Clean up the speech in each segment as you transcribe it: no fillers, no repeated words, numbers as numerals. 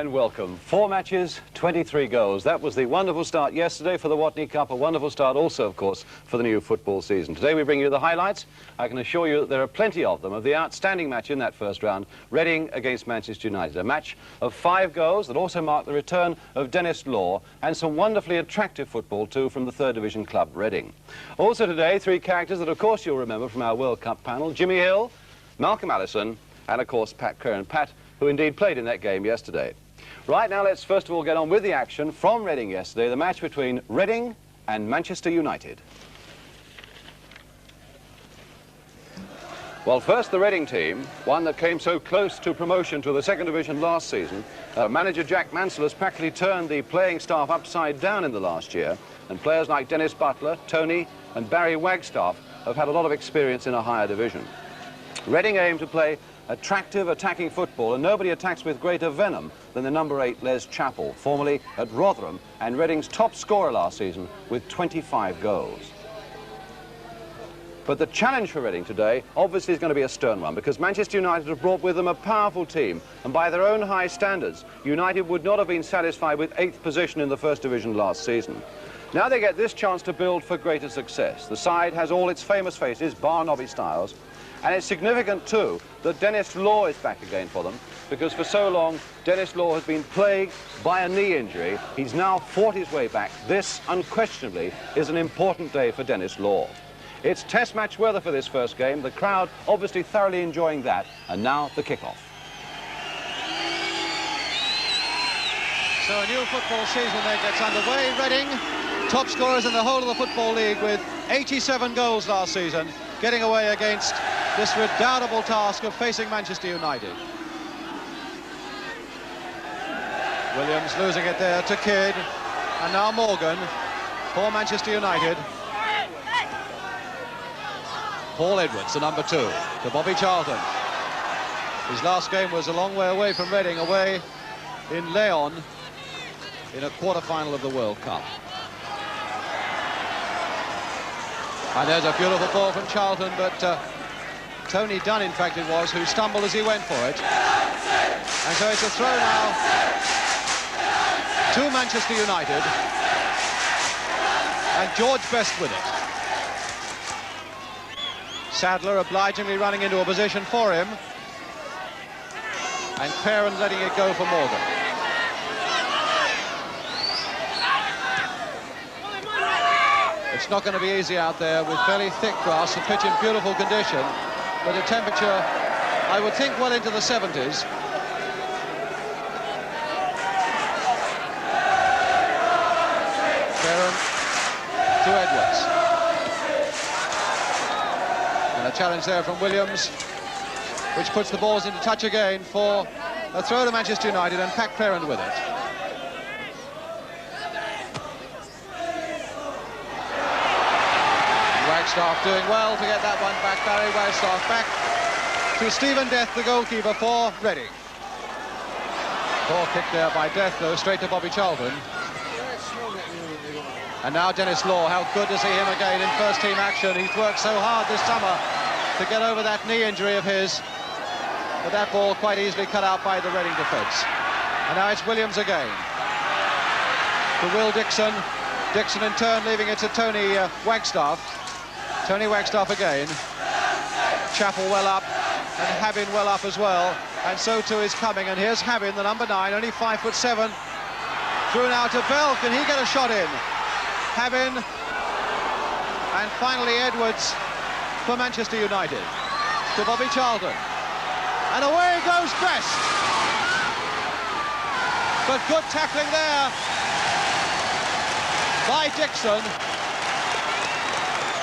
And welcome. 4 matches, 23 goals. That was the wonderful start yesterday for the Watney Cup, a wonderful start also, of course, for the new football season. Today we bring you the highlights. I can assure you that there are plenty of them, of the outstanding match in that first round, Reading against Manchester United. A match of 5 goals that also marked the return of Dennis Law and some wonderfully attractive football, too, from the 3rd Division club, Reading. Also today, 3 characters that, of course, you'll remember from our World Cup panel: Jimmy Hill, Malcolm Allison, and, of course, Pat Curran. Pat, who indeed played in that game yesterday. Right now, let's first of all get on with the action from Reading yesterday, the match between Reading and Manchester United. Well, first the Reading team, one that came so close to promotion to the 2nd Division last season. Manager Jack Mansell has practically turned the playing staff upside down in the last year, and players like Dennis Butler, Tony and Barry Wagstaff have had a lot of experience in a higher division. Reading aim to play attractive attacking football, and nobody attacks with greater venom than the number 8 Les Chappell, formerly at Rotherham and Reading's top scorer last season with 25 goals. But the challenge for Reading today obviously is going to be a stern one, because Manchester United have brought with them a powerful team, and by their own high standards, United would not have been satisfied with 8th position in the 1st Division last season. Now they get this chance to build for greater success. The side has all its famous faces, bar Nobby Stiles. And it's significant, too, that Dennis Law is back again for them, because for so long, Dennis Law has been plagued by a knee injury. He's now fought his way back. This, unquestionably, is an important day for Dennis Law. It's test match weather for this first game. The crowd obviously thoroughly enjoying that. And now the kickoff. So a new football season there gets underway. Reading, top scorers in the whole of the Football League with 87 goals last season, getting away against this redoubtable task of facing Manchester United. Williams losing it there to Kidd, and now Morgan for Manchester United. Paul Edwards, the number 2, to Bobby Charlton. His last game was a long way away from Reading, away in Leon in a quarter-final of the World Cup. And there's a beautiful ball from Charlton, but Tony Dunn, in fact, it was, who stumbled as he went for it. And so it's a throw now to Manchester United. And George Best with it. Sadler obligingly running into a position for him. And Perrin letting it go for Morgan. It's not going to be easy out there with fairly thick grass, the pitch in beautiful condition, but a temperature, I would think, well into the 70s. Perrin to Edwards. And a challenge there from Williams, which puts the balls into touch again for a throw to Manchester United, and Pat Perrin with it. Wagstaff doing well to get that one back. Barry Wagstaff back to Stephen Death, the goalkeeper for Reading. Poor kick there by Death, though, straight to Bobby Charlton. And now Dennis Law. How good to see him again in first-team action. He's worked so hard this summer to get over that knee injury of his, but that ball quite easily cut out by the Reading defence. And now it's Williams again to Will Dixon. Dixon in turn leaving it to Tony Wagstaff. Tony Wagstaff again. Chappell well up, and Habin well up as well, and so too is Cumming. And here's Habin, the number 9, only 5'7", through now to Bell. Can he get a shot in? Habin, and finally Edwards for Manchester United to Bobby Charlton, and away goes Best. But good tackling there by Dixon.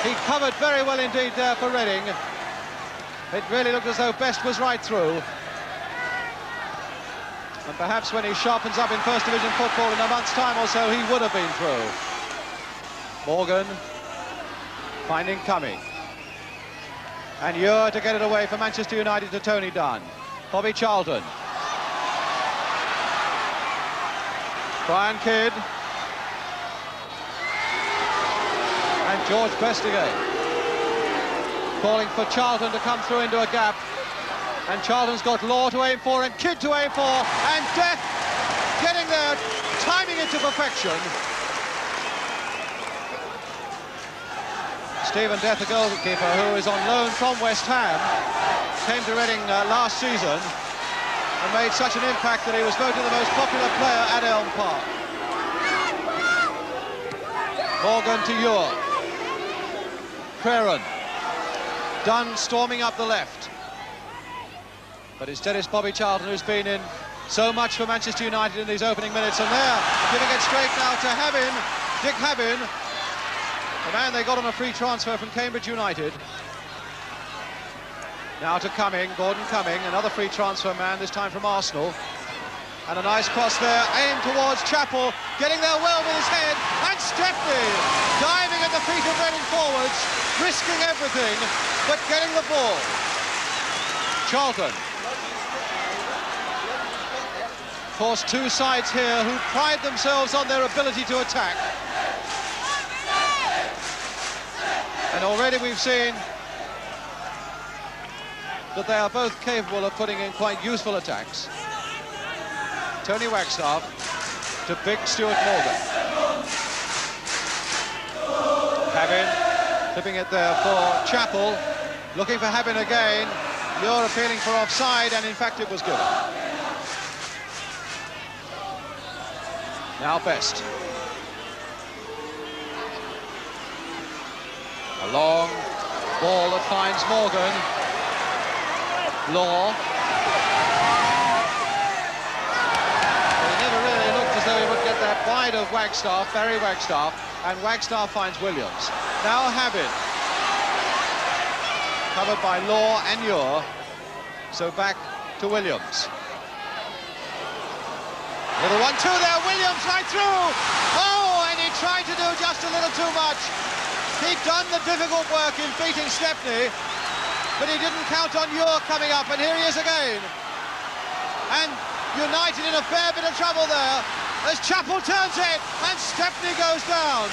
He covered very well indeed there for Reading. It really looked as though Best was right through. And perhaps when he sharpens up in First Division football in a month's time or so, he would have been through. Morgan finding Cumming. And Ure to get it away for Manchester United to Tony Dunn. Bobby Charlton. Brian Kidd. And George Best again. Calling for Charlton to come through into a gap. And Charlton's got Law to aim for and Kidd to aim for. And Death getting there, timing it to perfection. Stephen Death, the goalkeeper, who is on loan from West Ham, came to Reading last season and made such an impact that he was voted the most popular player at Elm Park. Morgan to Ure. Creran. Dunn storming up the left. But instead it's Bobby Charlton who's been in so much for Manchester United in these opening minutes, and they're giving it straight now to Habin, Dick Habin, the man they got on a free transfer from Cambridge United. Now to Cumming, Gordon Cumming, another free transfer man, this time from Arsenal. And a nice cross there, aimed towards Chappell, getting there well with his head, and Stepney diving at the feet of Reading forwards, risking everything, but getting the ball. Charlton. Of course, two sides here who pride themselves on their ability to attack. And already we've seen that they are both capable of putting in quite useful attacks. Tony Wagstaff to big Stuart Morgan. Habin flipping it there for Chappell, looking for Habin again. You're appealing for offside, and in fact it was given. Now Best. A long ball that finds Morgan. Law. But he never really looked as though he would get that wide of Wagstaff, Barry Wagstaff, and Wagstaff finds Williams. Now Habin. Covered by Law and Ure. So back to Williams. Little 1-2 there, Williams right through. Oh, and he tried to do just a little too much. He'd done the difficult work in beating Stepney, but he didn't count on Ure coming up, and here he is again. And United in a fair bit of trouble there as Chappell turns it, and Stepney goes down.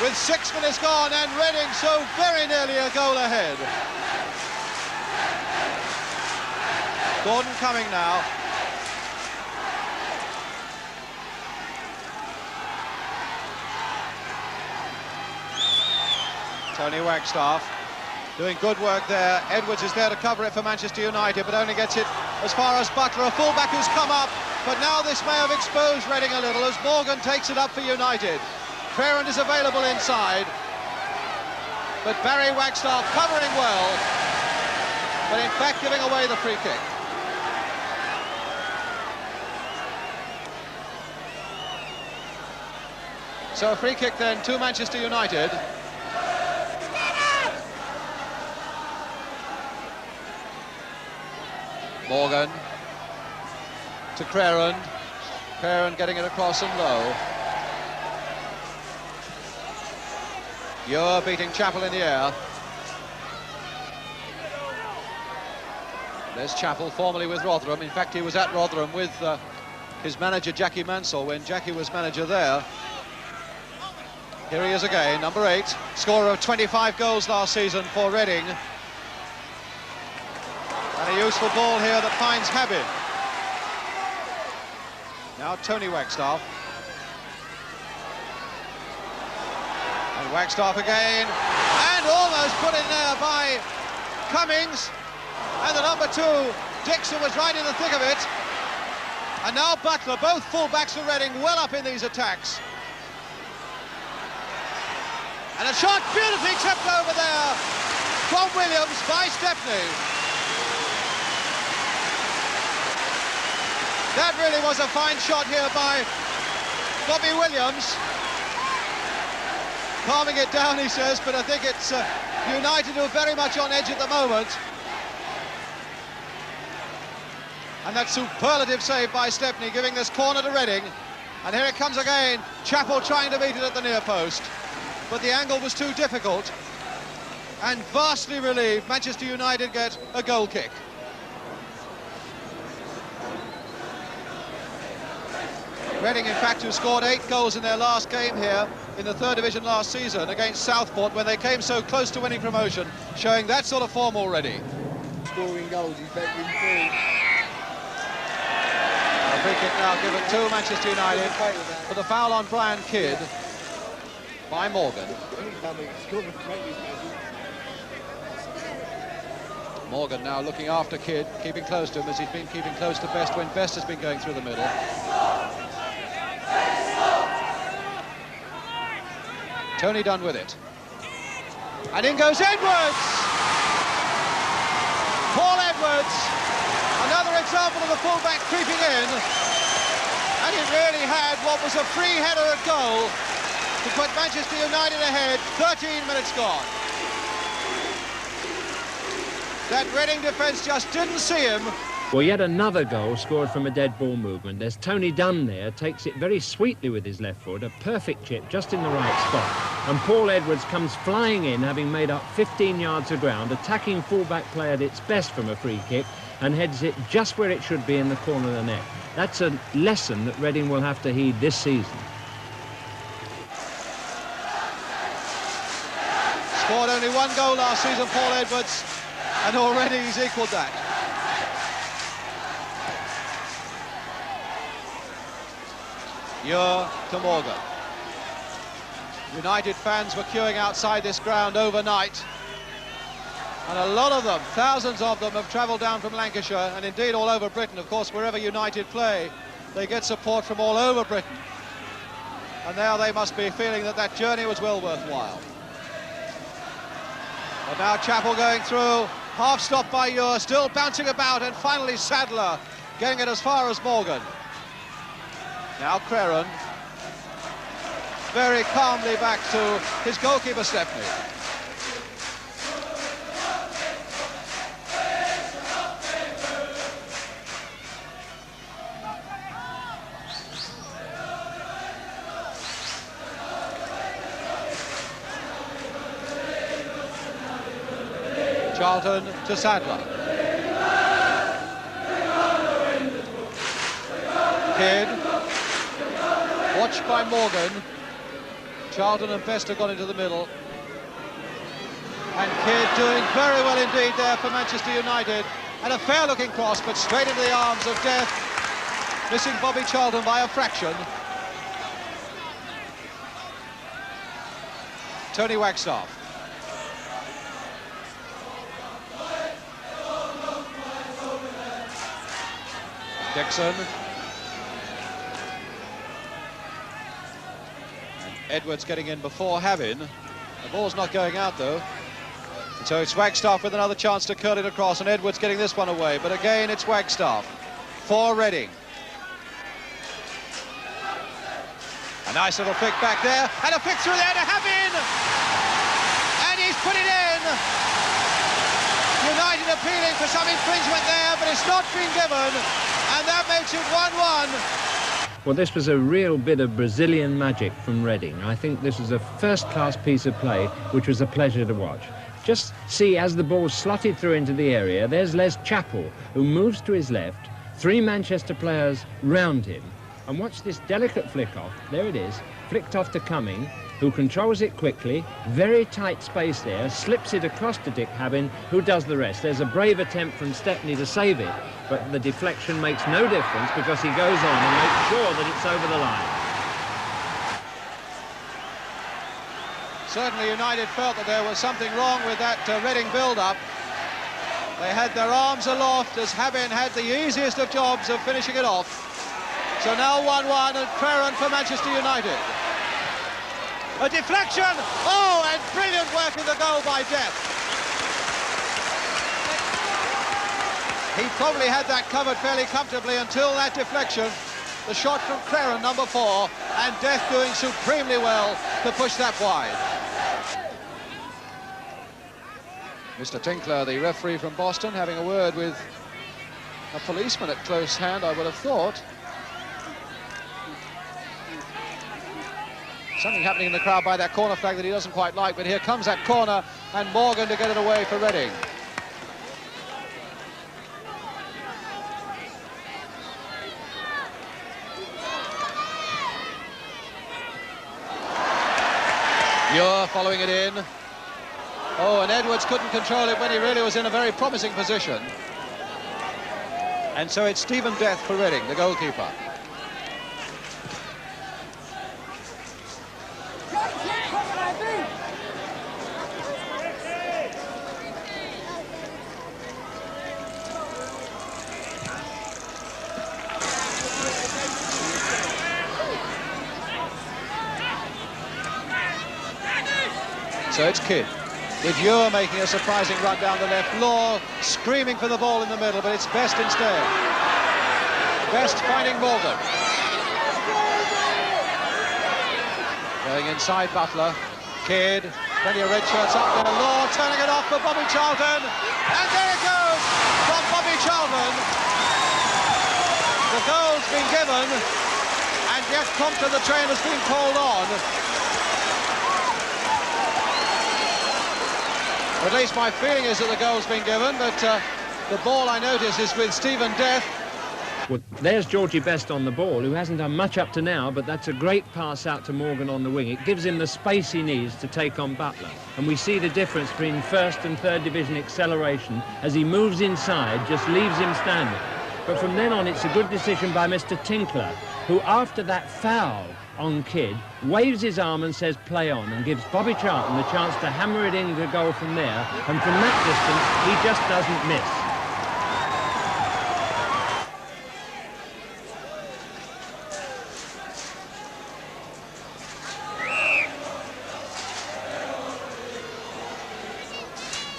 With 6 minutes gone, and Reading so very nearly a goal ahead. Gordon Cumming now. Tony Wagstaff doing good work there. Edwards is there to cover it for Manchester United, but only gets it as far as Butler, a fullback who's come up. But now this may have exposed Reading a little as Morgan takes it up for United. Creran is available inside, but Barry Wagstaff covering well, but in fact giving away the free kick. So a free kick then to Manchester United. Morgan to Creran. Creran getting it across and low. Ure beating Chappell in the air. There's Chappell, formerly with Rotherham. In fact, he was at Rotherham with his manager, Jackie Mansell, when Jackie was manager there. Here he is again, number 8, scorer of 25 goals last season for Reading. And a useful ball here that finds Habin. Now Tony Wagstaff. And Wagstaff again, and almost put in there by Cummings. And the number 2, Dixon, was right in the thick of it. And now Butler, both full-backs for Reading, well up in these attacks. And a shot beautifully tipped over there from Williams by Stepney. That really was a fine shot here by Bobby Williams. Calming it down, he says, but I think it's United who are very much on edge at the moment. And that superlative save by Stepney, giving this corner to Reading. And here it comes again. Chappell trying to beat it at the near post. But the angle was too difficult. And vastly relieved, Manchester United get a goal kick. Reading, in fact, who scored 8 goals in their last game here in the 3rd Division last season against Southport when they came so close to winning promotion, showing that sort of form already. Scoring goals, he's making 3. A free kick now given to Manchester United for the foul on Brian Kidd by Morgan. Morgan now looking after Kidd, keeping close to him as he's been keeping close to Best when Best has been going through the middle. Tony Dunn with it. And in goes Edwards! Paul Edwards, another example of the fullback creeping in. And it really had what was a free header at goal to put Manchester United ahead, 13 minutes gone. That Reading defence just didn't see him. Well, yet another goal scored from a dead ball movement. There's Tony Dunn there, takes it very sweetly with his left foot, a perfect chip just in the right spot. And Paul Edwards comes flying in, having made up 15 yards of ground, attacking fullback play at its best from a free kick, and heads it just where it should be in the corner of the net. That's a lesson that Reading will have to heed this season. Scored only 1 goal last season, Paul Edwards, and already he's equalled that. Ure to Morgan. United fans were queuing outside this ground overnight, and a lot of them, thousands of them, have travelled down from Lancashire and indeed all over Britain. Of course, wherever United play, they get support from all over Britain, and now they must be feeling that that journey was well worthwhile. But now Chappell going through, half stopped by Ure, still bouncing about, and finally Sadler getting it as far as Morgan. Now Creran, very calmly back to his goalkeeper Stepney. Charlton to Sadler. Kidd, watched by Morgan. Charlton and Best have gone into the middle. And Kidd doing very well indeed there for Manchester United. And a fair-looking cross, but straight into the arms of Death, missing Bobby Charlton by a fraction. Tony Wagstaff. Dixon. And Edwards getting in before Havin. The ball's not going out though. And so it's Wagstaff with another chance to curl it across, and Edwards getting this one away. But again, it's Wagstaff for Reading. A nice little flick back there, and a flick through there to Havin! And he's put it in! United appealing for some infringement there, but it's not been given, and that makes it 1-1. Well, this was a real bit of Brazilian magic from Reading. I think this was a first-class piece of play, which was a pleasure to watch. Just see, as the ball slotted through into the area, there's Les Chappell, who moves to his left, 3 Manchester players round him, and watch this delicate flick off. There it is, flicked off to Cumming, who controls it quickly, very tight space there, slips it across to Dick Havin, who does the rest. There's a brave attempt from Stepney to save it, but the deflection makes no difference because he goes on and makes sure that it's over the line. Certainly United felt that there was something wrong with that Reading build-up. They had their arms aloft as Havin had the easiest of jobs of finishing it off. So now 1-1 and Creran for Manchester United. A deflection! Oh, and brilliant work in the goal by Death. He probably had that covered fairly comfortably until that deflection. The shot from Creran, number 4, and Death doing supremely well to push that wide. Mr. Tinkler, the referee from Boston, having a word with a policeman at close hand, I would have thought. Something happening in the crowd by that corner flag that he doesn't quite like, but here comes that corner, and Morgan to get it away for Reading. Muir following it in. Oh, and Edwards couldn't control it when he really was in a very promising position. And so it's Stephen Death for Reading, the goalkeeper. So it's Kidd, with Muir making a surprising run down the left. Law screaming for the ball in the middle, but it's Best instead. Best finding Morgan. Going inside Butler. Kidd, plenty of red shirts up there. Law turning it off for Bobby Charlton. And there it goes from Bobby Charlton. The goal's been given, and yet Compton, the train, has been called on. At least my feeling is that the goal's been given, but the ball, I notice, is with Stephen Death. Well, there's Georgie Best on the ball, who hasn't done much up to now, but that's a great pass out to Morgan on the wing. It gives him the space he needs to take on Butler. And we see the difference between first and third division acceleration. As he moves inside, just leaves him standing. But from then on, it's a good decision by Mr. Tinkler, who, after that foul on Kidd, waves his arm and says play on, and gives Bobby Charlton the chance to hammer it in the goal from there, and from that distance he just doesn't miss.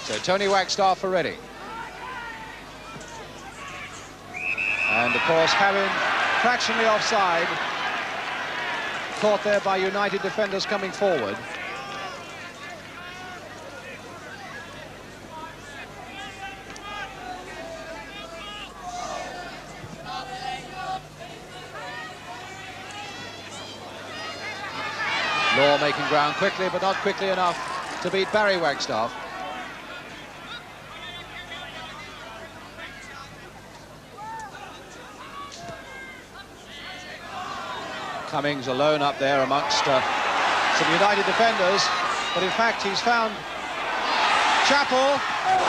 So Tony Wagstaff for Reading. And of course Havin fractionally offside, caught there by United defenders coming forward. Law making ground quickly, but not quickly enough to beat Barry Wagstaff. Cummings alone up there amongst some United defenders, but in fact he's found Chappell,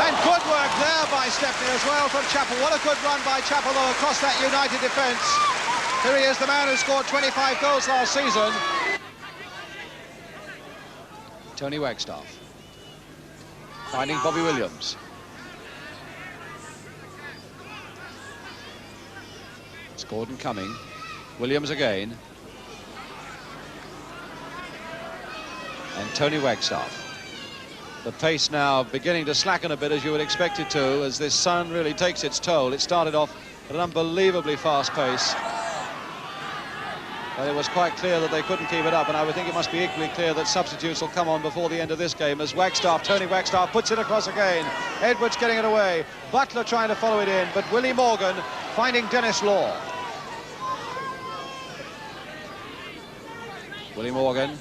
and good work there by Stepney as well from Chappell. What a good run by Chappell though across that United defence. Here he is, the man who scored 25 goals last season. Tony Wagstaff finding Bobby Williams. It's Gordon Cumming. Williams again. And Tony Wagstaff. The pace now beginning to slacken a bit, as you would expect it to, as this sun really takes its toll. It started off at an unbelievably fast pace, but it was quite clear that they couldn't keep it up, and I would think it must be equally clear that substitutes will come on before the end of this game, as Wagstaff, Tony Wagstaff, puts it across again. Edwards getting it away. Butler trying to follow it in, but Willie Morgan finding Dennis Law. Willie Morgan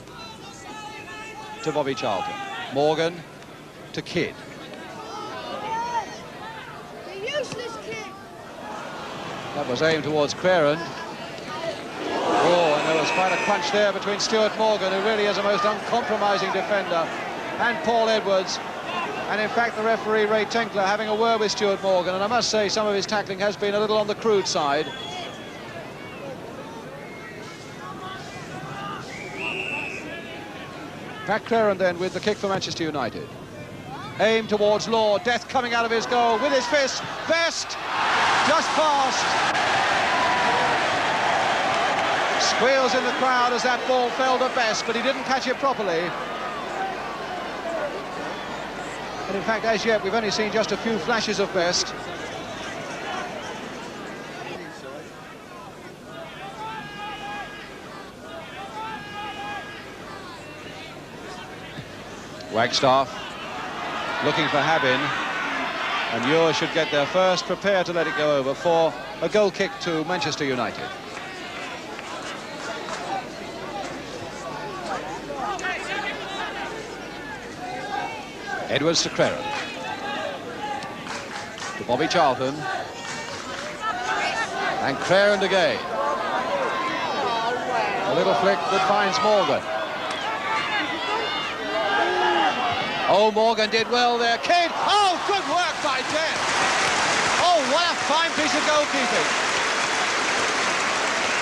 to Bobby Charlton. Morgan to Kidd. That was aimed towards Crerand. Oh, and there was quite a crunch there between Stuart Morgan, who really is a most uncompromising defender, and Paul Edwards. And in fact, the referee, Ray Tinkler, having a word with Stuart Morgan, and I must say some of his tackling has been a little on the crude side. Pat Crerand then with the kick for Manchester United. Aim towards Law, Death coming out of his goal with his fist. Best, just past. Squeals in the crowd as that ball fell to Best, but he didn't catch it properly. And in fact, as yet, we've only seen just a few flashes of Best. Wagstaff looking for Habin. And Ure should get there first, prepare to let it go over for a goal kick to Manchester United. Edwards to Creran. To Bobby Charlton. And Creran again. A little flick that finds Morgan. Oh, Morgan did well there. Kidd! Oh, good work by Death! Oh, what a fine piece of goalkeeping.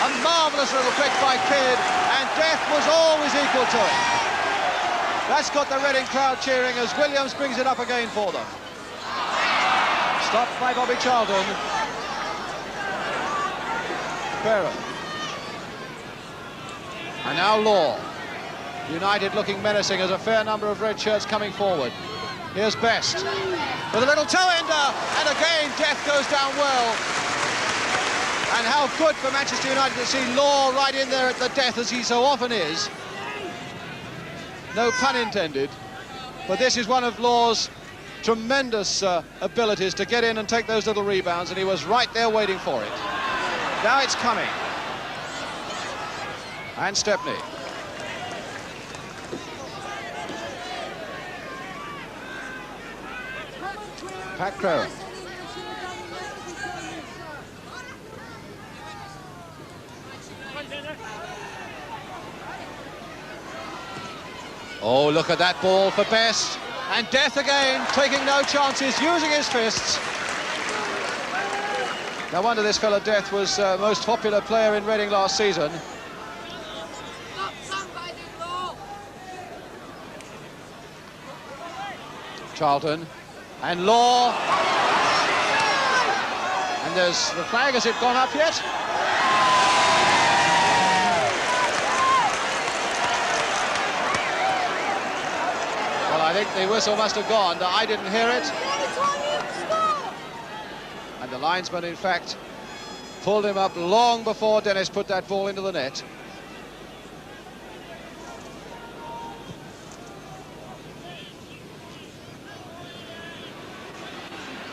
A marvellous little flick by Kidd, and Death was always equal to it. That's got the Reading crowd cheering as Williams brings it up again for them. Stopped by Bobby Charlton. Creran. And now Law. United looking menacing as a fair number of red shirts coming forward. Here's Best with a little toe-ender, and again Death goes down well. And how good for Manchester United to see Law right in there at the death, as he so often is. No pun intended, but this is one of Law's tremendous abilities to get in and take those little rebounds, and he was right there waiting for it. Now it's coming. And Stepney. Pat Creran. Oh, look at that ball for Best. And Death again, taking no chances, using his fists. No wonder this fellow Death was most popular player in Reading last season. Charlton. And Law. And there's the flag. Has it gone up yet? Well, I think the whistle must have gone. I didn't hear it. And the linesman, in fact, pulled him up long before Dennis put that ball into the net.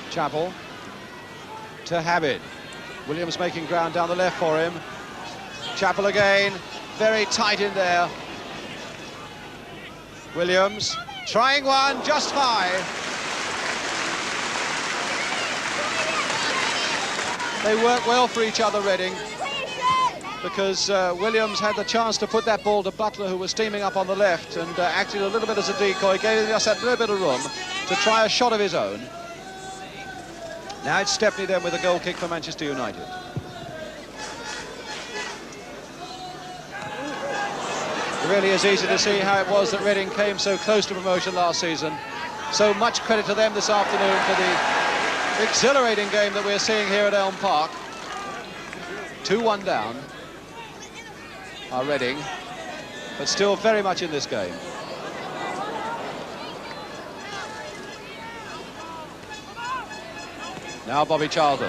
Chappell to Habib. Williams making ground down the left for him. Chappell again, very tight in there. Williams trying one just high. They work well for each other, Reading, because Williams had the chance to put that ball to Butler, who was steaming up on the left, and acted a little bit as a decoy, gave him just that little bit of room to try a shot of his own. Now it's Stepney then with a goal kick for Manchester United. It really is easy to see how it was that Reading came so close to promotion last season. So much credit to them this afternoon for the exhilarating game that we're seeing here at Elm Park. 2-1 down are Reading, but still very much in this game. Now Bobby Charlton.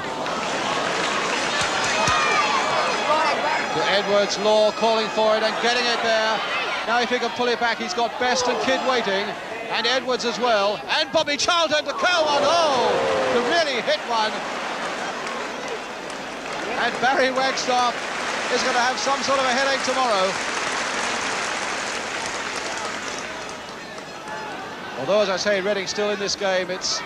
To Edwards, Law calling for it and getting it there. Now if he can pull it back, he's got Best and Kidd waiting, and Edwards as well. And Bobby Charlton to curl one, oh, to really hit one. And Barry Wagstaff is going to have some sort of a headache tomorrow. Although, as I say, Reading still in this game, it's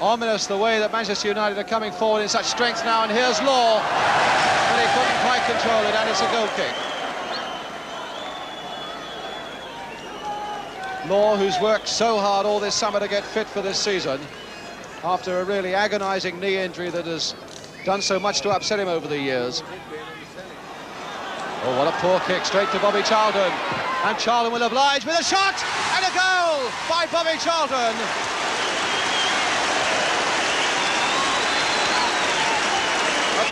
ominous the way that Manchester United are coming forward in such strength now, and here's Law, but he couldn't quite control it, and it's a goal kick. Law, who's worked so hard all this summer to get fit for this season, after a really agonising knee injury that has done so much to upset him over the years. Oh, what a poor kick, straight to Bobby Charlton, and Charlton will oblige with a shot, and a goal by Bobby Charlton.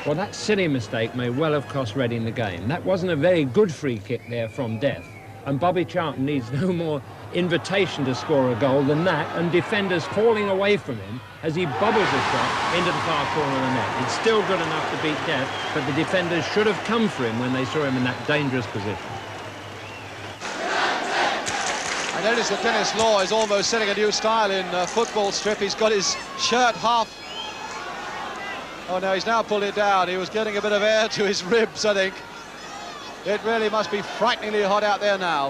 Well, that silly mistake may well have cost Reading the game. That wasn't a very good free kick there from Death. And Bobby Charlton needs no more invitation to score a goal than that, and defenders falling away from him as he bobbles a shot into the far corner of the net. It's still good enough to beat Death, but the defenders should have come for him when they saw him in that dangerous position. I notice that Dennis Law is almost setting a new style in football strip. He's got his shirt half... Oh no, he's now pulled it down. He was getting a bit of air to his ribs, I think. It really must be frighteningly hot out there now.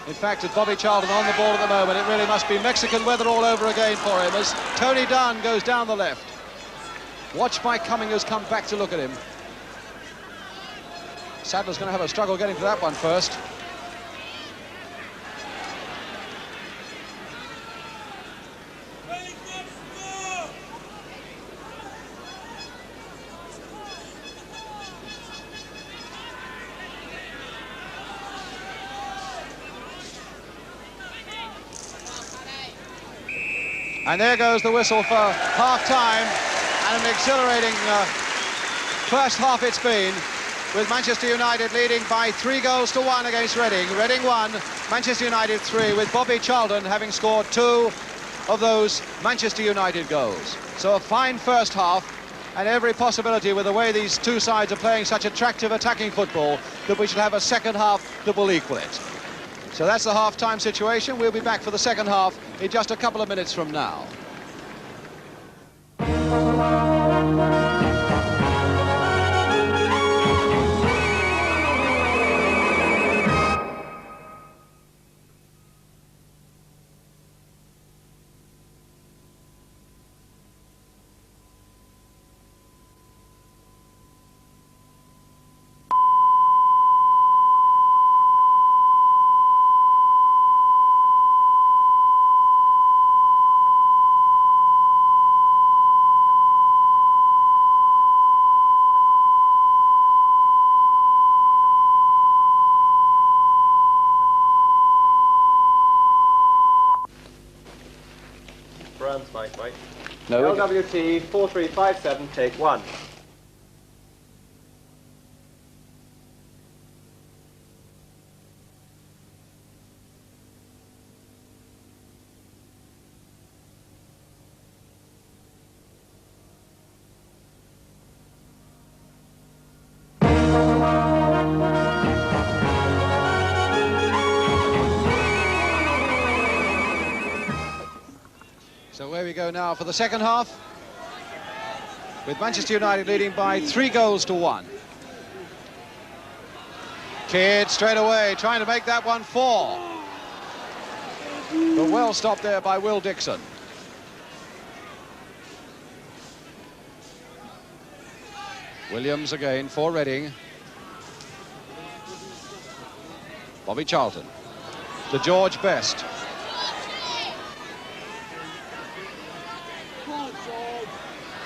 In fact, with Bobby Charlton on the ball at the moment, it really must be Mexican weather all over again for him as Tony Dunn goes down the left. Watched by Cumming, who's come back to look at him. Sadler's going to have a struggle getting to that one first. And there goes the whistle for half-time, and an exhilarating first half it's been, with Manchester United leading by 3-1 against Reading. Reading 1, Manchester United 3, with Bobby Charlton having scored 2 of those Manchester United goals. So a fine first half, and every possibility with the way these two sides are playing such attractive attacking football that we shall have a second half that will equal it. So that's the half-time situation. We'll be back for the second half in just a couple of minutes from now. Mike. No, LWT 4357, take 1. So away we go now for the second half, with Manchester United leading by 3-1. Kidd straight away trying to make that one 4. But well stopped there by Will Dixon. Williams again for Reading. Bobby Charlton to George Best.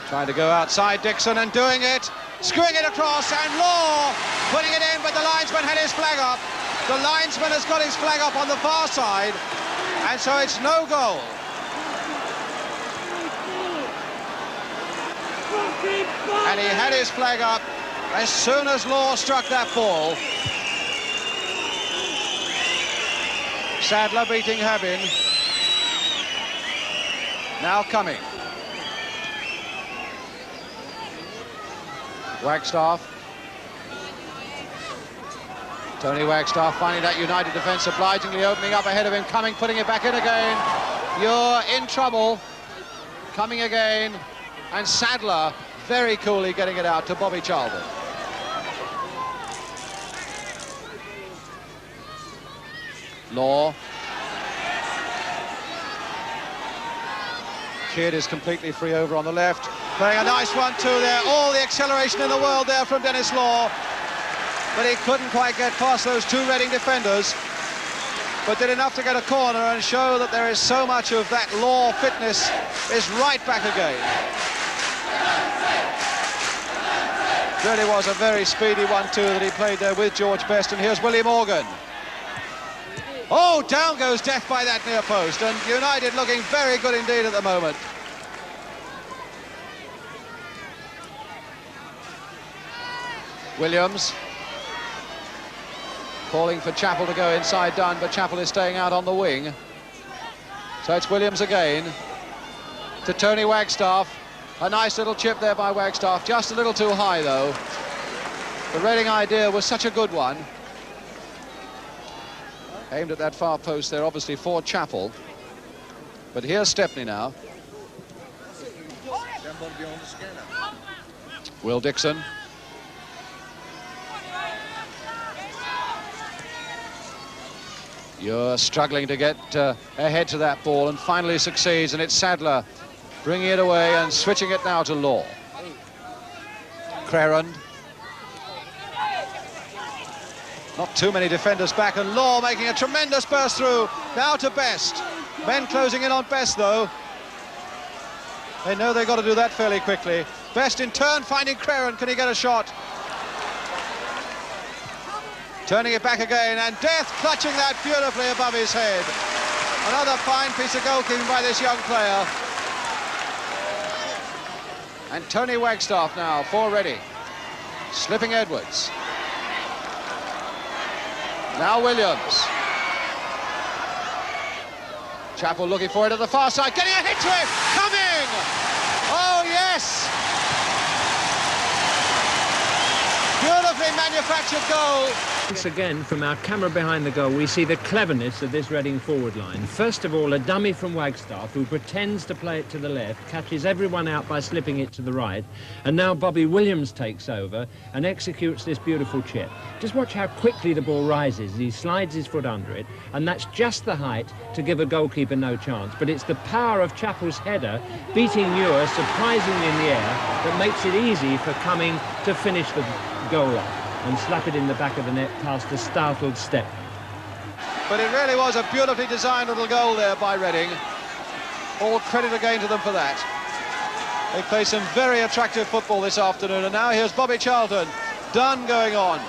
Trying to go outside Dixon and doing it, screwing it across, and Law putting it in, but the linesman had his flag up. The linesman has got his flag up on the far side, and so it's no goal. And he had his flag up as soon as Law struck that ball. Sadler beating Habin. Now Cumming. Wagstaff. Tony Wagstaff finding that United defence obligingly opening up ahead of him. Cumming putting it back in again. You're in trouble. Cumming again. And Sadler very coolly getting it out to Bobby Charlton. Law. Kidd is completely free over on the left. Playing a nice 1-2 there. All the acceleration in the world there from Dennis Law. But he couldn't quite get past those two Reading defenders. But did enough to get a corner and show that there is so much of that Law fitness is right back again. Really was a very speedy 1-2 that he played there with George Best. And here's Willie Morgan. Oh, down goes Death by that near post. And United looking very good indeed at the moment. Williams calling for Chappell to go inside Dunn, but Chappell is staying out on the wing. So it's Williams again to Tony Wagstaff. A nice little chip there by Wagstaff, just a little too high though. The Reading idea was such a good one. Aimed at that far post there, obviously, for Chappell. But here's Stepney now. Will Dixon. You're struggling to get ahead to that ball, and finally succeeds, and it's Sadler bringing it away and switching it now to Law. Crerand. Not too many defenders back, and Law making a tremendous burst through. Now to Best. Men closing in on Best, though. They know they've got to do that fairly quickly. Best in turn finding Crerand. Can he get a shot? Turning it back again, and Death clutching that beautifully above his head. Another fine piece of goalkeeping by this young player. And Tony Wagstaff now for Reading. Slipping Edwards. Now Williams. Chappell looking for it at the far side, getting a hit to it, coming! Oh, yes! Beautifully manufactured goal. Once again, from our camera behind the goal, we see the cleverness of this Reading forward line. First of all, a dummy from Wagstaff, who pretends to play it to the left, catches everyone out by slipping it to the right, and now Bobby Williams takes over and executes this beautiful chip. Just watch how quickly the ball rises. He slides his foot under it, and that's just the height to give a goalkeeper no chance. But it's the power of Chappell's header, beating Muir surprisingly in the air, that makes it easy for Cumming to finish the goal off and slap it in the back of the net past a startled step. But it really was a beautifully designed little goal there by Reading. All credit again to them for that. They play some very attractive football this afternoon, and now here's Bobby Charlton. Dunn going on.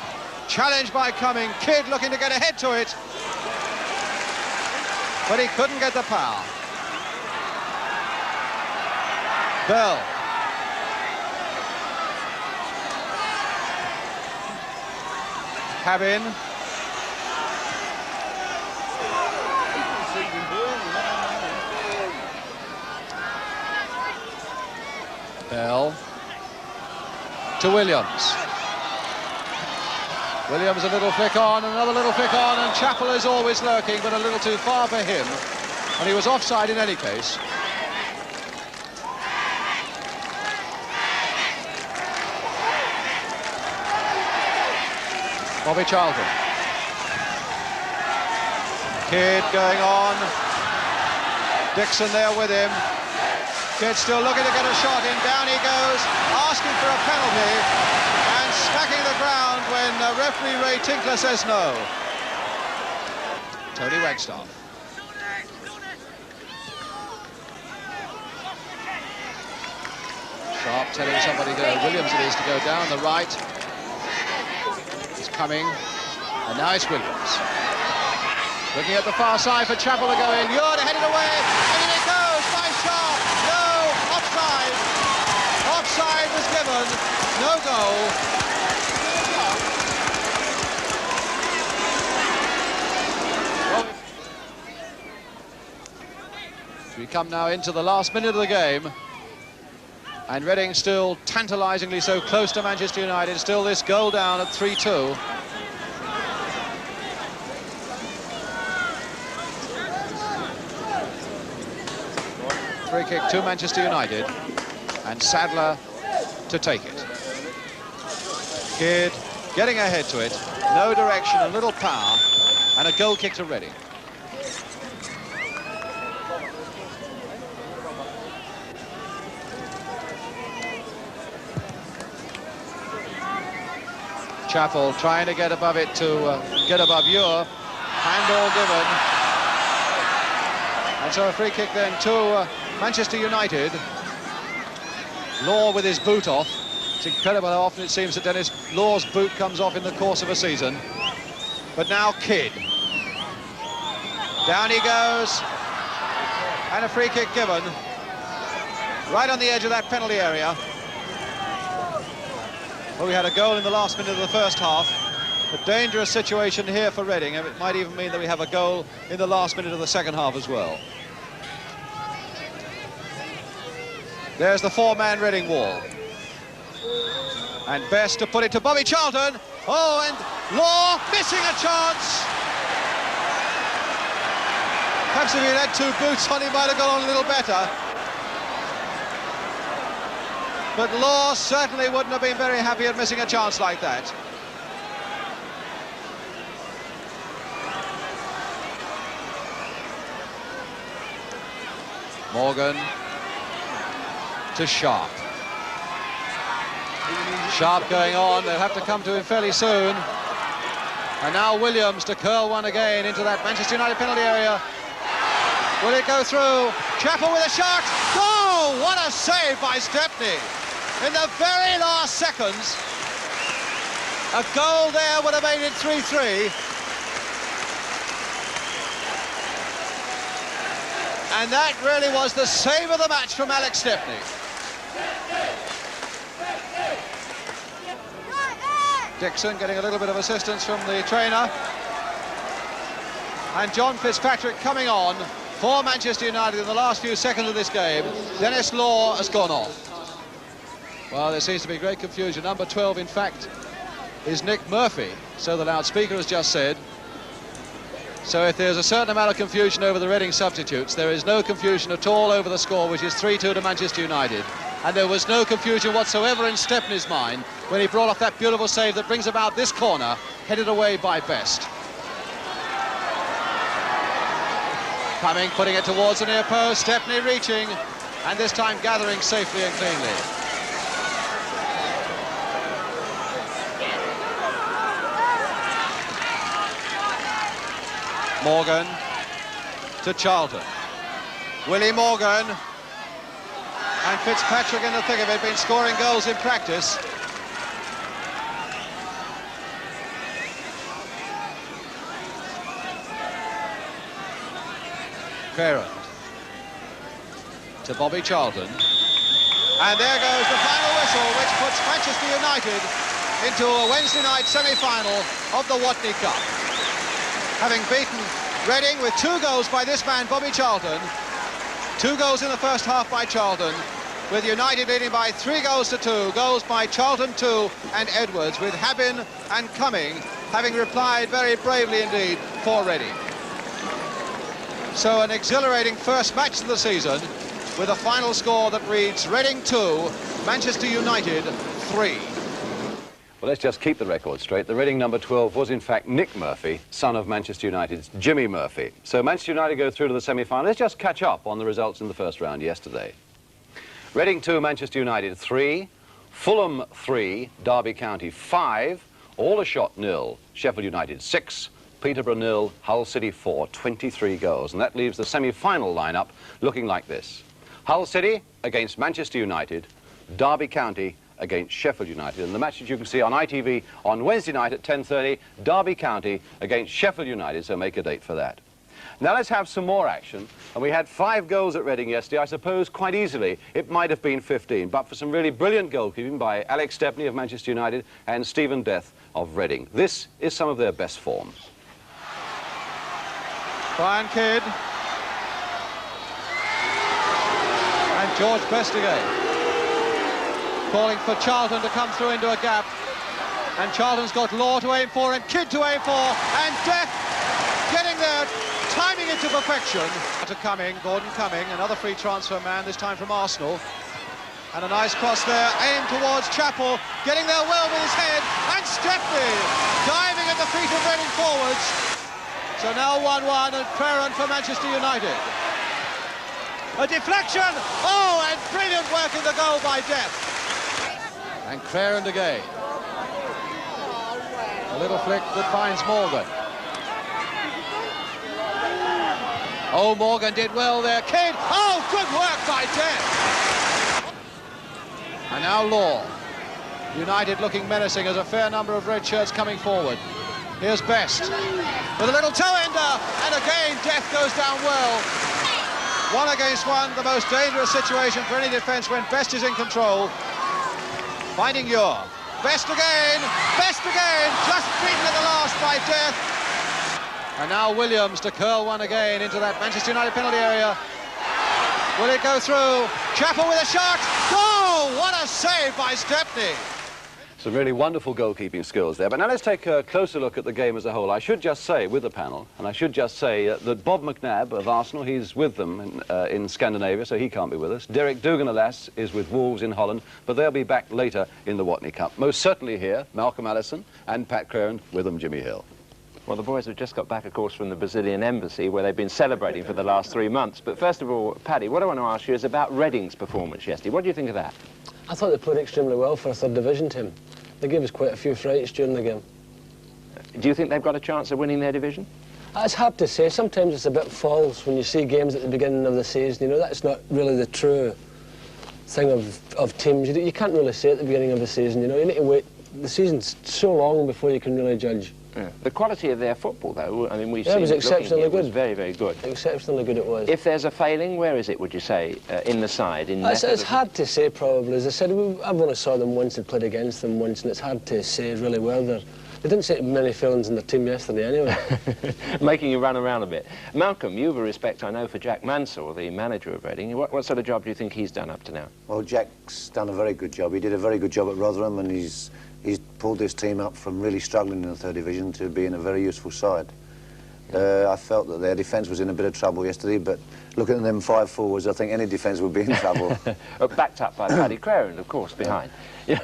Challenged by Cumming. Kidd looking to get ahead to it. But he couldn't get the power. Bell. Cabin. Bell. To Williams. Williams a little flick on, another little flick on, and Chappell is always lurking, but a little too far for him. And he was offside in any case. Bobby Charlton. Kidd going on. Dixon there with him. Kidd still looking to get a shot in. Down he goes, asking for a penalty, and smacking the ground when referee Ray Tinkler says no. Tony Wagstaff. Sharp telling somebody there, Williams it is, to go down the right. Coming, and now it's Williams. Looking at the far side for Chappell to go in. You're headed away, and in it goes by Sharp. No, offside. Offside was given. No goal. We come now into the last minute of the game. And Reading still tantalisingly so close to Manchester United. Still this goal down at 3-2. Free kick to Manchester United. And Sadler to take it. Kidd getting ahead to it. No direction, a little power. And a goal kick to Reading. Chappell trying to get above it to get above Ure. Handball given. And so a free kick then to Manchester United. Law with his boot off. It's incredible how often it seems that Dennis Law's boot comes off in the course of a season. But now Kidd. Down he goes. And a free kick given. Right on the edge of that penalty area. Well, we had a goal in the last minute of the first half. A dangerous situation here for Reading, and it might even mean that we have a goal in the last minute of the second half as well. There's the four-man Reading wall. And Best to put it to Bobby Charlton. Oh, and Law missing a chance. Perhaps if he'd had two boots on, he might have gone on a little better. But Law certainly wouldn't have been very happy at missing a chance like that. Morgan to Sharp. Sharp going on, they'll have to come to him fairly soon. And now Williams to curl one again into that Manchester United penalty area. Will it go through? Chappell with a shot. Oh, what a save by Stepney. In the very last seconds, a goal there would have made it 3-3. And that really was the save of the match from Alex Stepney. Dixon getting a little bit of assistance from the trainer. And John Fitzpatrick coming on for Manchester United in the last few seconds of this game. Dennis Law has gone off. Well, there seems to be great confusion. Number 12, in fact, is Nick Murphy, so the loudspeaker has just said. So if there's a certain amount of confusion over the Reading substitutes, there is no confusion at all over the score, which is 3-2 to Manchester United. And there was no confusion whatsoever in Stepney's mind when he brought off that beautiful save that brings about this corner, headed away by Best. Coming, putting it towards the near post, Stepney reaching, and this time gathering safely and cleanly. Morgan to Charlton. Willie Morgan. And Fitzpatrick in the thick of it, been scoring goals in practice. Ferrand to Bobby Charlton. And there goes the final whistle, which puts Manchester United into a Wednesday night semi-final of the Watney Cup. Having beaten Reading with 2 goals by this man, Bobby Charlton. 2 goals in the first half by Charlton, with United leading by 3 goals to 2. Goals by Charlton 2 and Edwards, with Habin and Cumming having replied very bravely indeed for Reading. So an exhilarating first match of the season, with a final score that reads Reading 2, Manchester United 3. Well, let's just keep the record straight. The Reading number 12 was in fact Nick Murphy, son of Manchester United's Jimmy Murphy. So Manchester United go through to the semi-final. Let's just catch up on the results in the first round yesterday. Reading 2, Manchester United 3, Fulham 3, Derby County 5, Aldershot 0, Sheffield United 6, Peterborough 0, Hull City 4, 23 goals. And that leaves the semi-final lineup looking like this. Hull City against Manchester United, Derby County against Sheffield United. And the matches you can see on ITV on Wednesday night at 10:30, Derby County against Sheffield United, so make a date for that. Now let's have some more action. And we had 5 goals at Reading yesterday. I suppose quite easily it might have been 15, but for some really brilliant goalkeeping by Alex Stepney of Manchester United and Stephen Death of Reading. This is some of their best form. Brian Kidd. And George Best again. Calling for Charlton to come through into a gap. And Charlton's got Law to aim for and Kidd to aim for. And Death getting there, timing it to perfection. To Cumming, Gordon Cumming, another free transfer man, this time from Arsenal. And a nice cross there, aimed towards Chappell, getting there well with his head. And Stepney diving at the feet of Reading forwards. So now 1-1 and Ferrand for Manchester United. A deflection! Oh, and brilliant work in the goal by Death. And Ferrand again. A little flick that finds Morgan. Oh, Morgan did well there. Kidd! Oh, good work by Death. And now Law. United looking menacing as a fair number of red shirts coming forward. Here's Best with a little toe-ender, and again Death goes down well. 1 against 1, the most dangerous situation for any defence when Best is in control. Finding Ure. Best again, just beaten at the last by Death. And now Williams to curl one again into that Manchester United penalty area. Will it go through? Chappell with a shot. Oh, what a save by Stepney. Some really wonderful goalkeeping skills there. But now let's take a closer look at the game as a whole. I should just say, with the panel, and I should just say that Bob McNabb of Arsenal, he's with them in Scandinavia, so he can't be with us. Derek Dugan-Alas is with Wolves in Holland, but they'll be back later in the Watney Cup. Most certainly here, Malcolm Allison and Pat Crone, with them Jimmy Hill. Well, the boys have just got back, of course, from the Brazilian embassy, where they've been celebrating for the last 3 months. But first of all, Paddy, what I want to ask you is about Reading's performance yesterday. What do you think of that? I thought they played extremely well for a third division team. They gave us quite a few frights during the game. Do you think they've got a chance of winning their division? It's hard to say. Sometimes it's a bit false when you see games at the beginning of the season. You know, that's not really the true thing of teams. You can't really say at the beginning of the season, you know. You need to wait. The season's so long before you can really judge. Yeah. The quality of their football, though, I mean, we've seen it was exceptionally good. It was very, very good. Exceptionally good it was. If there's a failing, where is it, would you say, in the side? It's hard to say, probably. As I said, I've only saw them once and played against them once, and it's hard to say really well. They didn't say many failings in the team yesterday, anyway. Making you run around a bit. Malcolm, you've a respect, I know, for Jack Mansour, the manager of Reading. What sort of job do you think he's done up to now? Well, Jack's done a very good job. He did a very good job at Rotherham, and he's pulled this team up from really struggling in the third division to being a very useful side. I felt that their defence was in a bit of trouble yesterday, but looking at them 5 forwards, I think any defence would be in trouble. Backed up by Paddy Crone, of course, behind. Yeah.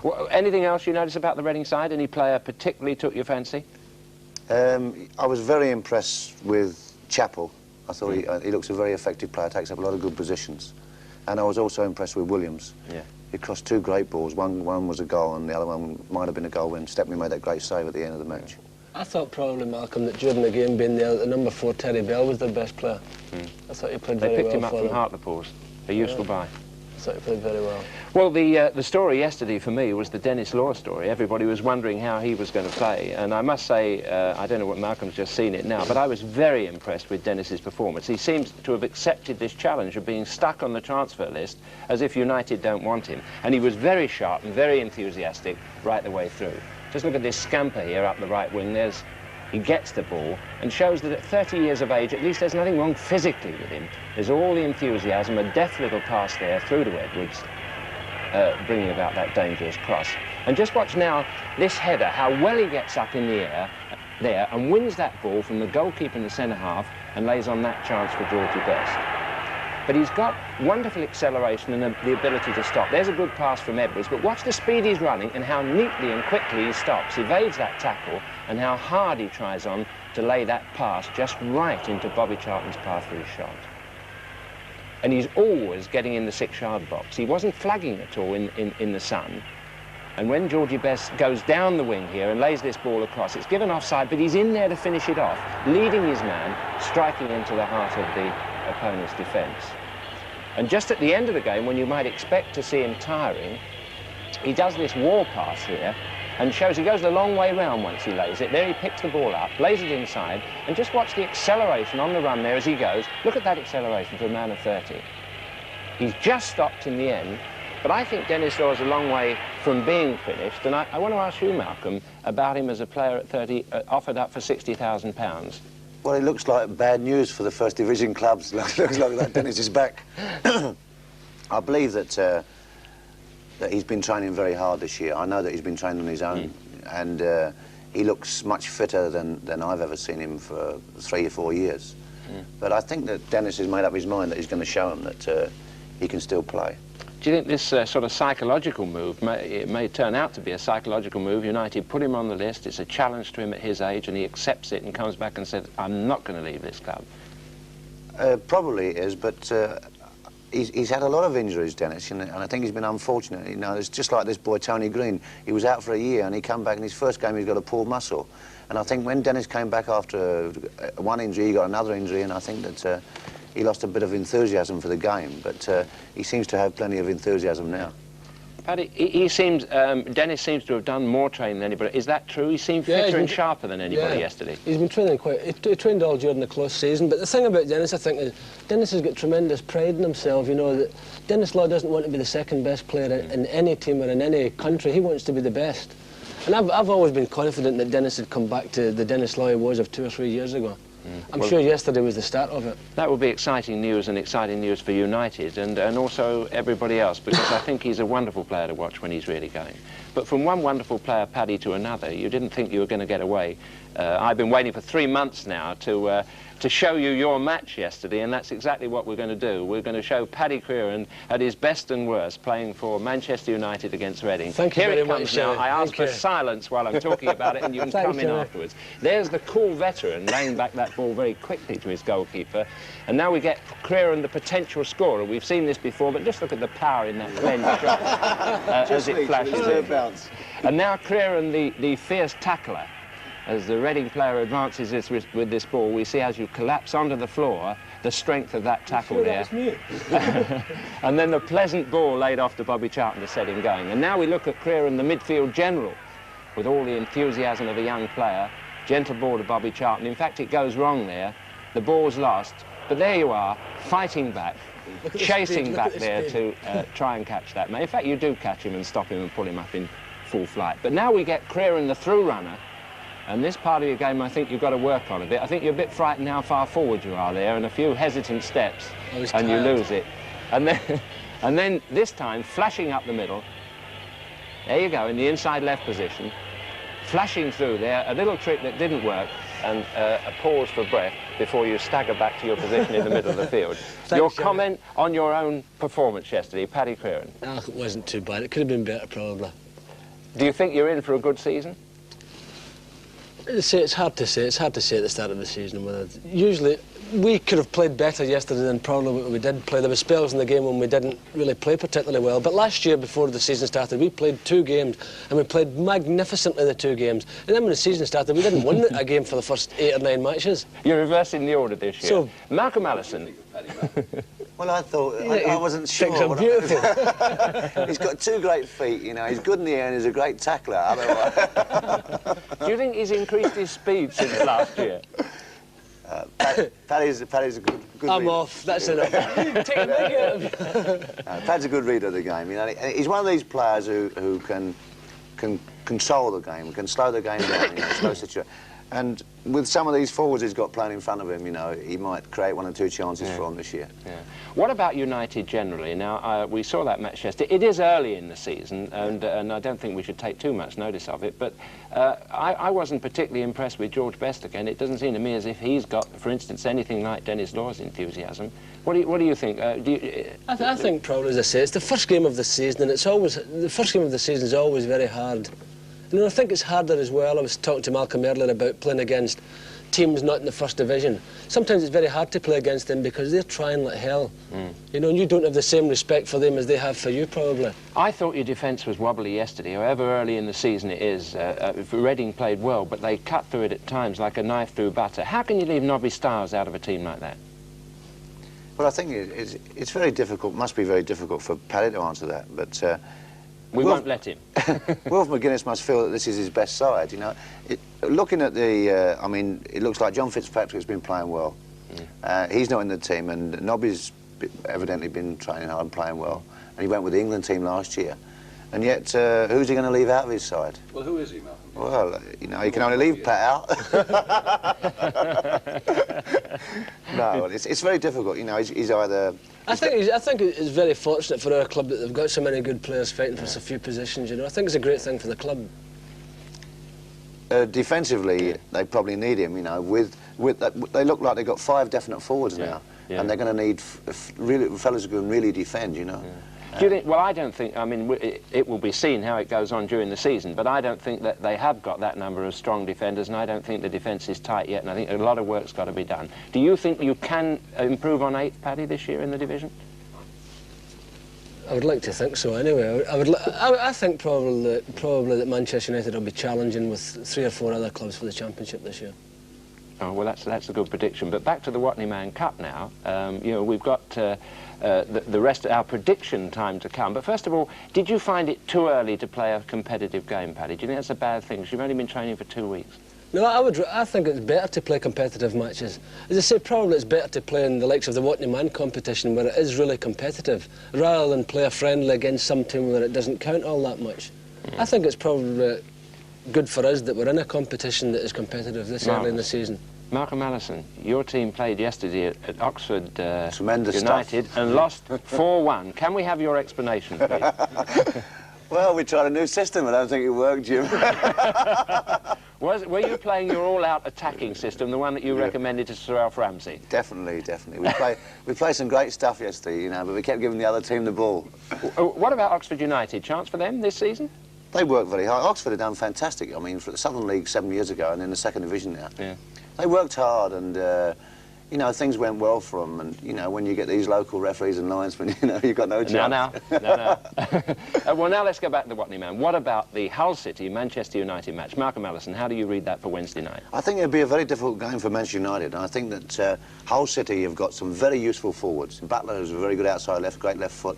Well, anything else you notice about the Reading side? Any player particularly took your fancy? I was very impressed with Chappell. I thought he looks a very effective player, takes up a lot of good positions. And I was also impressed with Williams. Yeah. He crossed 2 great balls. One was a goal, and the other one might have been a goal when Stepney made that great save at the end of the match. I thought probably, Malcolm, that during the game being there, the number 4 Terry Bell was their best player. I thought he played very well. They picked him up from Hartlepool. A useful buy. I thought he played very well. Well, the story yesterday for me was the Dennis Law story. Everybody was wondering how he was going to play, and I must say, I don't know what Malcolm's just seen it now, but I was very impressed with Dennis's performance. He seems to have accepted this challenge of being stuck on the transfer list as if United don't want him, and he was very sharp and very enthusiastic right the way through. Just look at this scamper here up the right wing. He gets the ball and shows that at 30 years of age, at least there's nothing wrong physically with him. There's all the enthusiasm, a deft little pass there through to Edwards, bringing about that dangerous cross. And just watch now this header, how well he gets up in the air there and wins that ball from the goalkeeper in the centre half and lays on that chance for Georgie Best. But he's got wonderful acceleration and the ability to stop. There's a good pass from Edwards, but watch the speed he's running and how neatly and quickly he stops, evades that tackle, and how hard he tries on to lay that pass just right into Bobby Charlton's path for his shot. And he's always getting in the 6-yard box. He wasn't flagging at all in the sun. And when Georgie Best goes down the wing here and lays this ball across, it's given offside, but he's in there to finish it off, leading his man, striking into the heart of the opponent's defence. And just at the end of the game, when you might expect to see him tiring, he does this wall pass here and shows he goes a long way round once he lays it. There he picks the ball up, lays it inside, and just watch the acceleration on the run there as he goes. Look at that acceleration for a man of 30. He's just stopped in the end, but I think Dennis Law is a long way from being finished, and I want to ask you, Malcolm, about him as a player at 30, offered up for £60,000. Well, it looks like bad news for the first division clubs. Looks like that Dennis is back. I believe that he's been training very hard this year. I know that he's been training on his own, and he looks much fitter than I've ever seen him for 3 or 4 years. But I think that Dennis has made up his mind that he's going to show him that he can still play. Do you think this sort of psychological move, it may turn out to be a psychological move? United put him on the list, it's a challenge to him at his age, and he accepts it and comes back and says, I'm not going to leave this club. Probably it is, but he's had a lot of injuries, Dennis, and I think he's been unfortunate. You know, it's just like this boy, Tony Green. He was out for a year, and he come back, in his first game, he's got a pulled muscle. And I think when Dennis came back after one injury, he got another injury, and I think that he lost a bit of enthusiasm for the game, but he seems to have plenty of enthusiasm now. Paddy, Dennis seems to have done more training than anybody. Is that true? He seemed fitter and sharper than anybody yesterday. He's been training he trained all during the close season, but the thing about Dennis, I think, is Dennis has got tremendous pride in himself, you know, that Dennis Law doesn't want to be the second best player in any team or in any country. He wants to be the best. And I've always been confident that Dennis had come back to the Dennis Law he was of 2 or 3 years ago. I'm sure yesterday was the start of it. That will be exciting news, and exciting news for United and also everybody else, because I think he's a wonderful player to watch when he's really going. But from one wonderful player, Paddy, to another, you didn't think you were going to get away. I've been waiting for 3 months now to show you your match yesterday, and that's exactly what we're going to do. We're going to show Paddy Crerand at his best and worst, playing for Manchester United against Reading. Thank you Here very it comes much, now. I ask for Thank you. silence while I'm talking about it, and you can come in Jerry. afterwards. There's the cool veteran laying back that ball very quickly to his goalkeeper, and now we get Crerand, the potential scorer. We've seen this before, but just look at the power in that clenched shot as it flashes in. And now Crerand, the fierce tackler. As the Reading player advances with this ball, we see as you collapse onto the floor, the strength of that tackle there. And then the pleasant ball laid off to Bobby Charlton to set him going. And now we look at Crerand, the midfield general, with all the enthusiasm of a young player. Gentle ball to Bobby Charlton. In fact, it goes wrong there. The ball's lost. But there you are, fighting back, chasing back there to try and catch that man. In fact, you do catch him and stop him and pull him up in full flight. But now we get Crerand, the through runner. And this part of your game, I think you've got to work on a bit. I think you're a bit frightened how far forward you are there, and a few hesitant steps, and you lose it. And then this time, flashing up the middle. There you go, in the inside left position. Flashing through there, a little trick that didn't work, and a pause for breath before you stagger back to your position in the middle of the field. Your comment on your own performance yesterday, Paddy Crerand? Oh, it wasn't too bad. It could have been better, probably. Do you think you're in for a good season? It's hard to say. It's hard to say at the start of the season. Usually, we could have played better yesterday than probably we did play. There were spells in the game when we didn't really play particularly well. But last year, before the season started, we played 2 games, and we played magnificently the 2 games. And then when the season started, we didn't win a game for the first 8 or 9 matches. You're reversing the order this year. So, Malcolm Allison. Well, I thought, I wasn't sure. I'm beautiful. He's got 2 great feet, you know. He's good in the air and he's a great tackler. Otherwise. Do you think he's increased his speed since last year? Paddy's a good I'm reader. off. That's enough. Take a mick out of you. Pad's a good reader of the game. You know, he's one of these players who can control the game, can slow the game down, you know, slow situation. And with some of these forwards he's got playing in front of him, you know, he might create 1 or 2 chances for him this year. Yeah. What about United generally? Now, we saw that match yesterday. It is early in the season, and I don't think we should take too much notice of it, but I wasn't particularly impressed with George Best again. It doesn't seem to me as if he's got, for instance, anything like Dennis Law's enthusiasm. What do you think? I think probably, as I say, it's the first game of the season, and the first game of the season is always very hard. And I think it's harder as well. I was talking to Malcolm earlier about playing against teams not in the first division. Sometimes it's very hard to play against them because they're trying like hell. You know, and you don't have the same respect for them as they have for you, probably. I thought your defence was wobbly yesterday, however early in the season it is. Reading played well, but they cut through it at times like a knife through butter. How can you leave Nobby Stiles out of a team like that? Well, I think it's very difficult, must be very difficult for Paddy to answer that, but... We won't let him. Wilf McGuinness must feel that this is his best side, you know. Looking at the, I mean, it looks like John Fitzpatrick's been playing well. He's not in the team, and Nobby's evidently been training hard and playing well. And he went with the England team last year. And yet, who's he going to leave out of his side? Well, who is he, Malcolm? Well, you know, he can only leave Pat out. No, it's very difficult, you know. He's either... I think it's very fortunate for our club that they've got so many good players fighting for so few positions, you know. I think it's a great thing for the club. Defensively, they probably need him, you know. They look like they've got 5 definite forwards now. And they're going to need really fellas who can really defend, you know. Do you think, well, I don't think, I mean, it will be seen how it goes on during the season, but I don't think that they have got that number of strong defenders, and I don't think the defence is tight yet, and I think a lot of work's got to be done. Do you think you can improve on 8th, Paddy, this year in the division? I would like to think so, anyway. I think probably that Manchester United will be challenging with 3 or 4 other clubs for the Championship this year. Oh, well, that's a good prediction. But back to the Watney Man Cup now. You know, we've got the rest of our prediction time to come. But first of all, did you find it too early to play a competitive game, Paddy? Do you think that's a bad thing? 'Cause you've only been training for 2 weeks. No, I think it's better to play competitive matches. As I say, probably it's better to play in the likes of the Watney Man competition where it is really competitive, rather than play a friendly against some team where it doesn't count all that much. I think it's probably good for us that we're in a competition that is competitive this early in the season. Malcolm Allison, your team played yesterday at Oxford Tremendous United stuff. and lost 4-1. Can we have your explanation, please? Well, we tried a new system. I don't think it worked, Jim. Were you playing your all-out attacking system, the one that you recommended to Sir Alf Ramsey? Definitely, definitely. We played some great stuff yesterday, you know, but we kept giving the other team the ball. What about Oxford United? Chance for them this season? They worked very hard. Oxford had done fantastic. I mean, for the Southern League 7 years ago and in the second division now. Yeah. They worked hard and, you know, things went well for them. And, you know, when you get these local referees and linesmen, you know, you've got no chance. No. Well, now let's go back to the Watney man. What about the Hull City-Manchester United match? Malcolm Allison, how do you read that for Wednesday night? I think it'll be a very difficult game for Manchester United. And I think that Hull City have got some very useful forwards. Butler, who's a very good outside left, great left foot.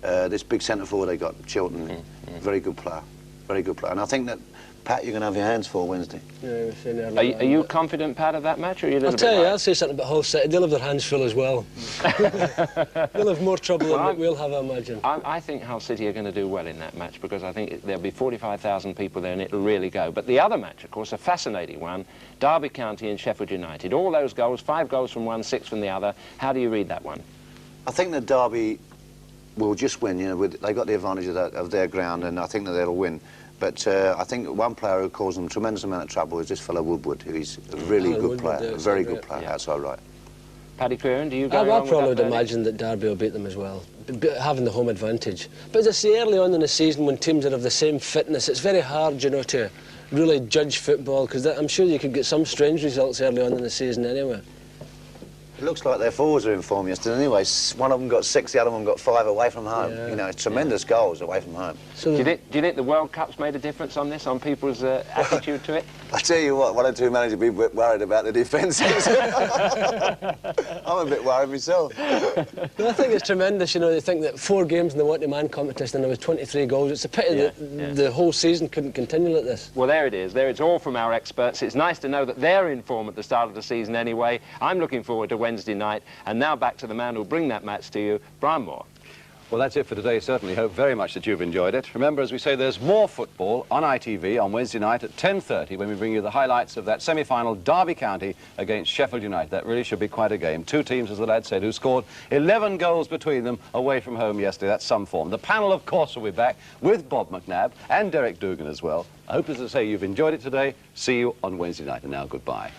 This big centre forward they got, Chilton, very good player. Very good player. And I think that, Pat, you're going to have your hands full Wednesday. Yeah, Are you confident, Pat, of that match, or are you a little I'll tell bit you, worried? I'll say something about Hull City. They'll have their hands full as well. They'll have more trouble than we'll have, I imagine. I think Hull City are going to do well in that match because I think there'll be 45,000 people there and it'll really go. But the other match, of course, a fascinating one, Derby County and Sheffield United. All those goals, 5 goals from one, 6 from the other. How do you read that one? I think that Derby will just win. You know, they got the advantage of their ground, and I think that they'll win. But I think one player who caused them a tremendous amount of trouble is this fellow Woodward, who's a really good player, a very good player, outside right. Paddy Clearon, do you go I along probably with would that imagine that Derby will beat them as well, having the home advantage. But as I say, early on in the season, when teams are of the same fitness, it's very hard, you know, to really judge football, because I'm sure you could get some strange results early on in the season anyway. It looks like their forwards are in form yesterday anyway. One of them got 6, the other one got 5 away from home. Yeah. You know, it's tremendous goals away from home. So do you think the World Cup's made a difference on this, on people's attitude to it? I tell you what, 1 or 2 managers will be worried about the defences. I'm a bit worried myself. No, I think it's tremendous, you know, they think that 4 games in the Watney man competition and there was 23 goals. It's a pity that the whole season couldn't continue like this. Well, there it is. There it's all from our experts. It's nice to know that they're in form at the start of the season anyway. I'm looking forward to Wednesday night. And now back to the man who'll bring that match to you, Brian Moore. Well, that's it for today. Certainly hope very much that you've enjoyed it. Remember, as we say, there's more football on ITV on Wednesday night at 10:30 when we bring you the highlights of that semi-final, Derby County against Sheffield United. That really should be quite a game. 2 teams, as the lad said, who scored 11 goals between them away from home yesterday. That's some form. The panel, of course, will be back with Bob McNabb and Derek Dugan as well. I hope, as I say, you've enjoyed it today. See you on Wednesday night. And now, goodbye.